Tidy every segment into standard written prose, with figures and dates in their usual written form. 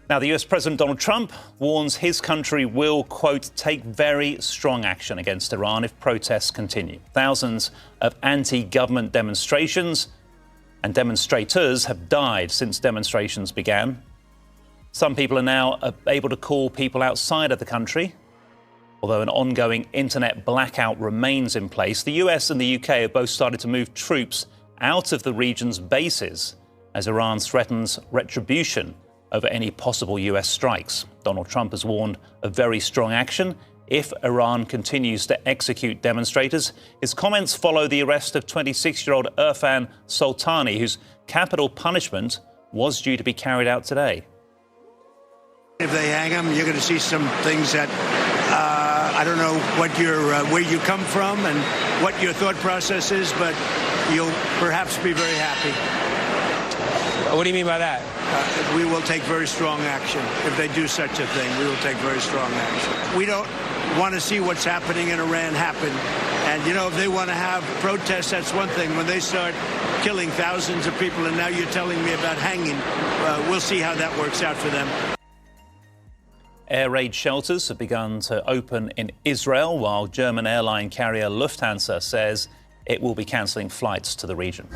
Now, the US President Donald Trump warns his country will, quote, take very strong action against Iran if protests continue. Thousands of anti-government demonstrations and demonstrators have died since demonstrations began. Some people are now able to call people outside of the country. Although an ongoing internet blackout remains in place, the US and the UK have both started to move troops out of the region's bases as Iran threatens retribution over any possible US strikes. Donald Trump has warned of very strong action if Iran continues to execute demonstrators. His comments follow the arrest of 26-year-old Irfan Soltani, whose capital punishment was due to be carried out today. If they hang him, you're going to see some things that I don't know what where you come from and what your thought process is, but you'll perhaps be very happy. What do you mean by that? We will take very strong action. If they do such a thing, we will take very strong action. We don't want to see what's happening in Iran happen. And, you know, if they want to have protests, that's one thing. When they start killing thousands of people, and now you're telling me about hanging, we'll see how that works out for them. Air raid shelters have begun to open in Israel, while German airline carrier Lufthansa says it will be cancelling flights to the region.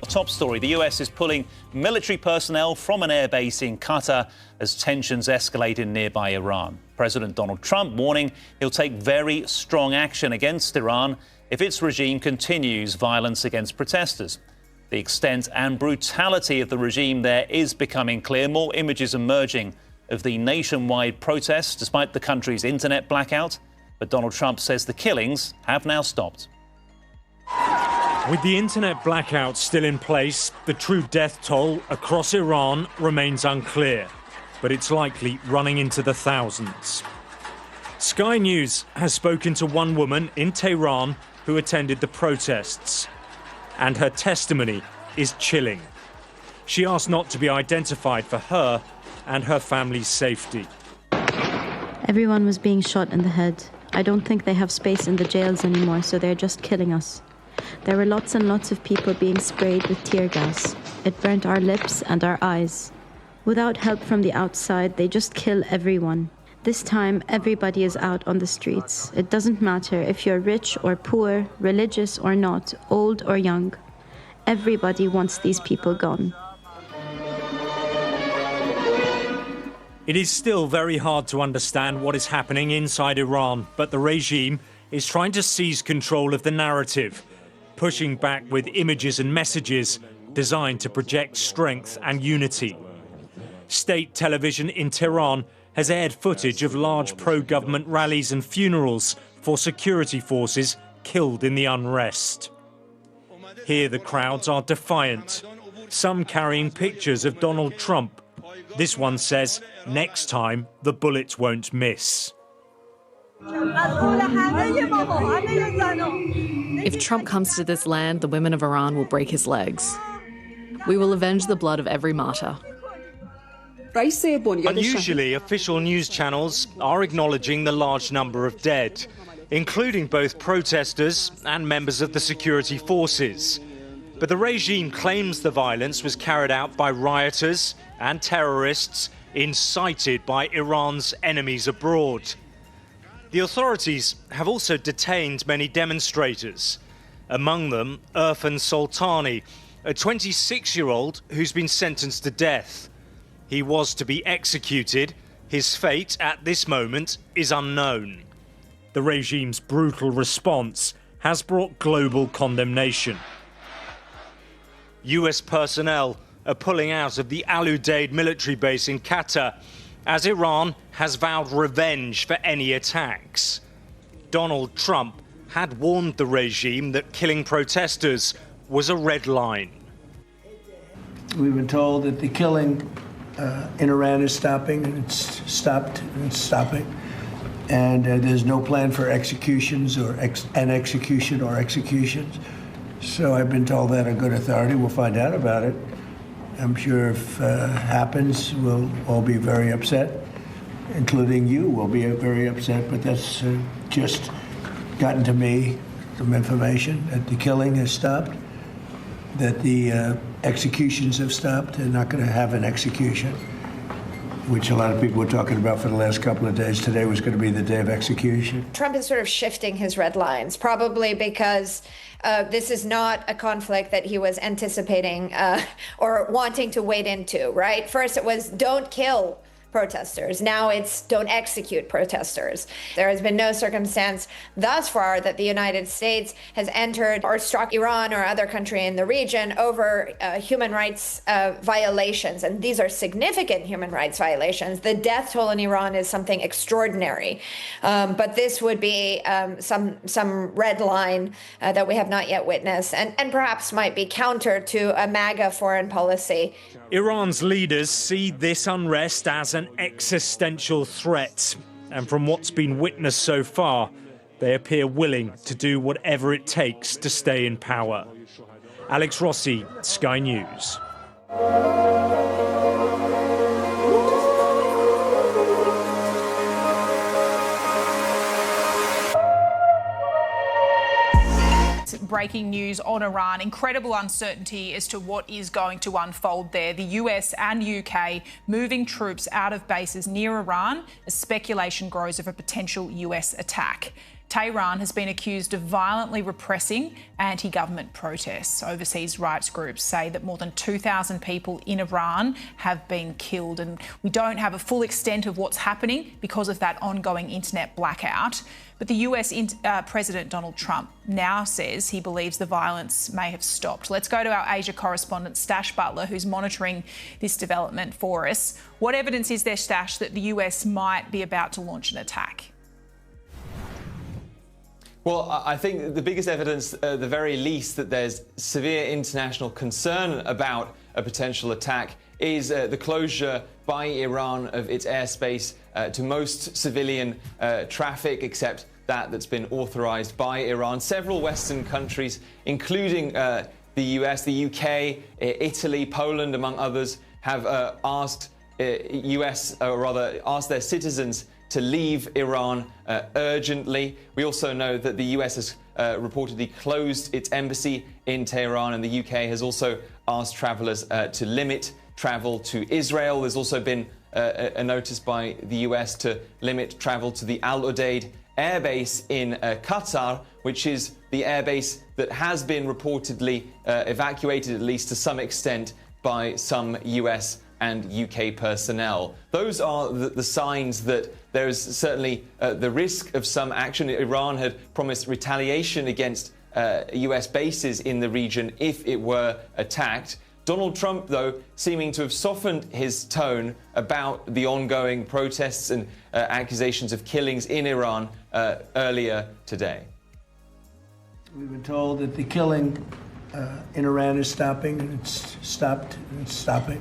Top story, the US is pulling military personnel from an airbase in Qatar as tensions escalate in nearby Iran. President Donald Trump warning he'll take very strong action against Iran if its regime continues violence against protesters. The extent and brutality of the regime there is becoming clear. More images emerging of the nationwide protests despite the country's internet blackout. But Donald Trump says the killings have now stopped. With the internet blackout still in place, the true death toll across Iran remains unclear, but it's likely running into the thousands. Sky News has spoken to one woman in Tehran who attended the protests, and her testimony is chilling. She asked not to be identified for her and her family's safety. Everyone was being shot in the head. I don't think they have space in the jails anymore, so they're just killing us. There were lots and lots of people being sprayed with tear gas. It burnt our lips and our eyes. Without help from the outside, they just kill everyone. This time, everybody is out on the streets. It doesn't matter if you're rich or poor, religious or not, old or young. Everybody wants these people gone. It is still very hard to understand what is happening inside Iran, but the regime is trying to seize control of the narrative, pushing back with images and messages designed to project strength and unity. State television in Tehran has aired footage of large pro-government rallies and funerals for security forces killed in the unrest. Here the crowds are defiant, some carrying pictures of Donald Trump. This one says, "Next time, the bullets won't miss." If Trump comes to this land, the women of Iran will break his legs. We will avenge the blood of every martyr. Unusually, official news channels are acknowledging the large number of dead, including both protesters and members of the security forces. But the regime claims the violence was carried out by rioters and terrorists incited by Iran's enemies abroad. The authorities have also detained many demonstrators, among them Irfan Soltani, a 26-year-old who's been sentenced to death. He was to be executed. His fate at this moment is unknown. The regime's brutal response has brought global condemnation. US personnel are pulling out of the Al Udeid military base in Qatar as Iran has vowed revenge for any attacks. Donald Trump had warned the regime that killing protesters was a red line. We've been told that the killing in Iran is stopping, and it's stopped, and it's stopping. And there's no plan for executions or executions. So I've been told that on good authority. We'll find out about it. I'm sure if it happens, we'll all be very upset, including you will be very upset, but that's just gotten to me some information that the killing has stopped, that the executions have stopped. They're not going to have an execution, which a lot of people were talking about for the last couple of days. Today was going to be the day of execution. Trump is sort of shifting his red lines, probably because this is not a conflict that he was anticipating or wanting to wade into, right? First it was don't kill protesters. Now it's don't execute protesters. There has been no circumstance thus far that the United States has entered or struck Iran or other country in the region over human rights violations. And these are significant human rights violations. The death toll in Iran is something extraordinary. But this would be some red line that we have not yet witnessed and perhaps might be counter to a MAGA foreign policy. Iran's leaders see this unrest as an existential threat. And from what's been witnessed so far, they appear willing to do whatever it takes to stay in power. Alex Rossi, Sky News. Breaking news on Iran. Incredible uncertainty as to what is going to unfold there. The US and UK moving troops out of bases near Iran as speculation grows of a potential US attack. Tehran has been accused of violently repressing anti-government protests. Overseas rights groups say that more than 2,000 people in Iran have been killed, and we don't have a full extent of what's happening because of that ongoing internet blackout. But the US President Donald Trump now says he believes the violence may have stopped. Let's go to our Asia correspondent, Stash Butler, who's monitoring this development for us. What evidence is there, Stash, that the US might be about to launch an attack? Well, I think the biggest evidence, at the very least, that there's severe international concern about a potential attack is the closure by Iran of its airspace to most civilian traffic, except that's been authorized by Iran. Several Western countries, including the US, the UK, Italy, Poland, among others, have asked asked their citizens to leave Iran urgently. We also know that the US has reportedly closed its embassy in Tehran, and the UK has also asked travelers to limit travel to Israel. There's also been a notice by the US to limit travel to the Al Udeid airbase in Qatar, which is the airbase that has been reportedly evacuated, at least to some extent, by some US and UK personnel. Those are the signs that there is certainly the risk of some action. Iran had promised retaliation against US bases in the region if it were attacked. Donald Trump, though, seeming to have softened his tone about the ongoing protests and accusations of killings in Iran earlier today. We've been told that the killing in Iran is stopping, and it's stopped, and it's stopping.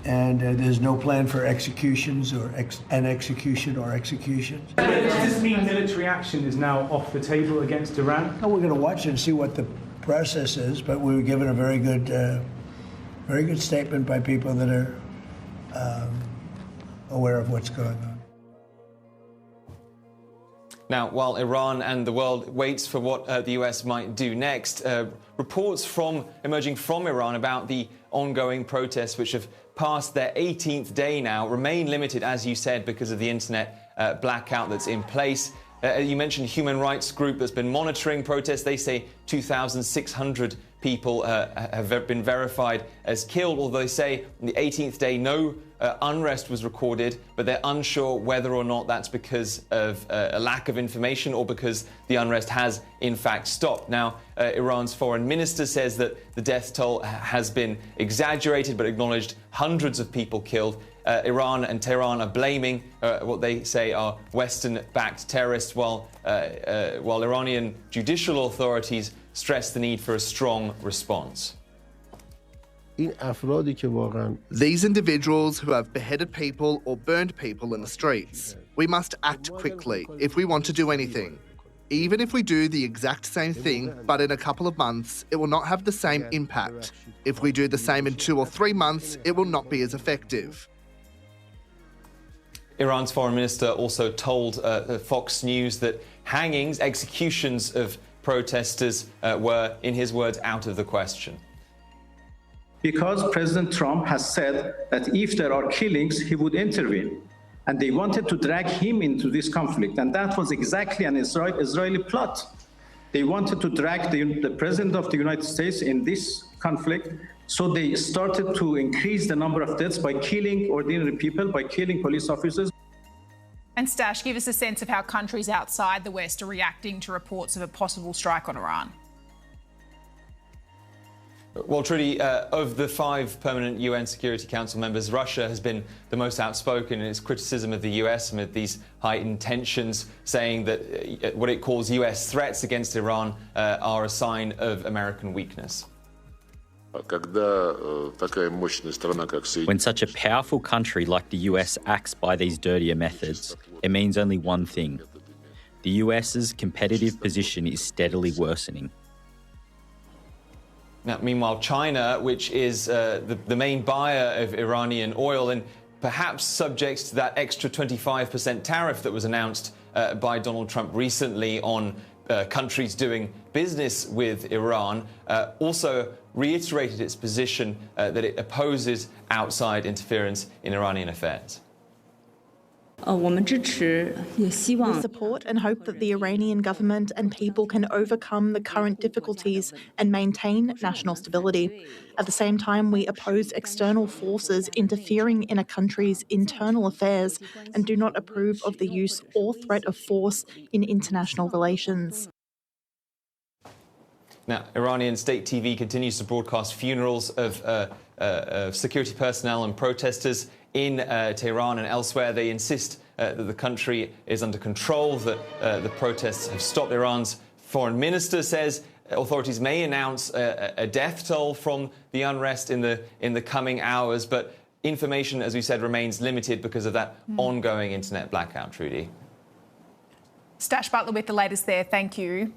And there's no plan for executions or executions. Does this mean military action is now off the table against Iran? No, we're going to watch it and see what the process is, but we were given a very good statement by people that are aware of what's going on. Now, while Iran and the world waits for what the US might do next, reports emerging from Iran about the ongoing protests, which have passed their 18th day now, remain limited, as you said, because of the internet blackout that's in place. You mentioned a human rights group that's been monitoring protests. They say 2,600 people have been verified as killed, although they say on the 18th day no unrest was recorded, but they're unsure whether or not that's because of a lack of information or because the unrest has in fact stopped. Now, Iran's foreign minister says that the death toll has been exaggerated, but acknowledged hundreds of people killed. Iran and Tehran are blaming what they say are Western-backed terrorists, while Iranian judicial authorities stress the need for a strong response. These individuals who have beheaded people or burned people in the streets. We must act quickly if we want to do anything. Even if we do the exact same thing, but in a couple of months, it will not have the same impact. If we do the same in 2 or 3 months, it will not be as effective. Iran's foreign minister also told Fox News that hangings, executions of protesters were, in his words, out of the question. Because President Trump has said that if there are killings, he would intervene. And they wanted to drag him into this conflict. And that was exactly an Israeli plot. They wanted to drag the President of the United States in this conflict. So they started to increase the number of deaths by killing ordinary people, by killing police officers. And Stash, give us a sense of how countries outside the West are reacting to reports of a possible strike on Iran. Well, Trudy, of the 5 permanent UN Security Council members, Russia has been the most outspoken in its criticism of the US amid these heightened tensions, saying that what it calls US threats against Iran are a sign of American weakness. When such a powerful country like the US acts by these dirtier methods, it means only one thing. The US's competitive position is steadily worsening. Now, meanwhile, China, which is the main buyer of Iranian oil and perhaps subject to that extra 25% tariff that was announced by Donald Trump recently on countries doing business with Iran, also reiterated its position that it opposes outside interference in Iranian affairs. We support and hope that the Iranian government and people can overcome the current difficulties and maintain national stability. At the same time, we oppose external forces interfering in a country's internal affairs and do not approve of the use or threat of force in international relations. Now, Iranian state TV continues to broadcast funerals of security personnel and protesters in Tehran and elsewhere. They insist that the country is under control, that the protests have stopped. Iran's foreign minister says authorities may announce a death toll from the unrest in the coming hours, but information, as we said, remains limited because of that ongoing internet blackout, Trudy. Stash Butler with the latest there. Thank you.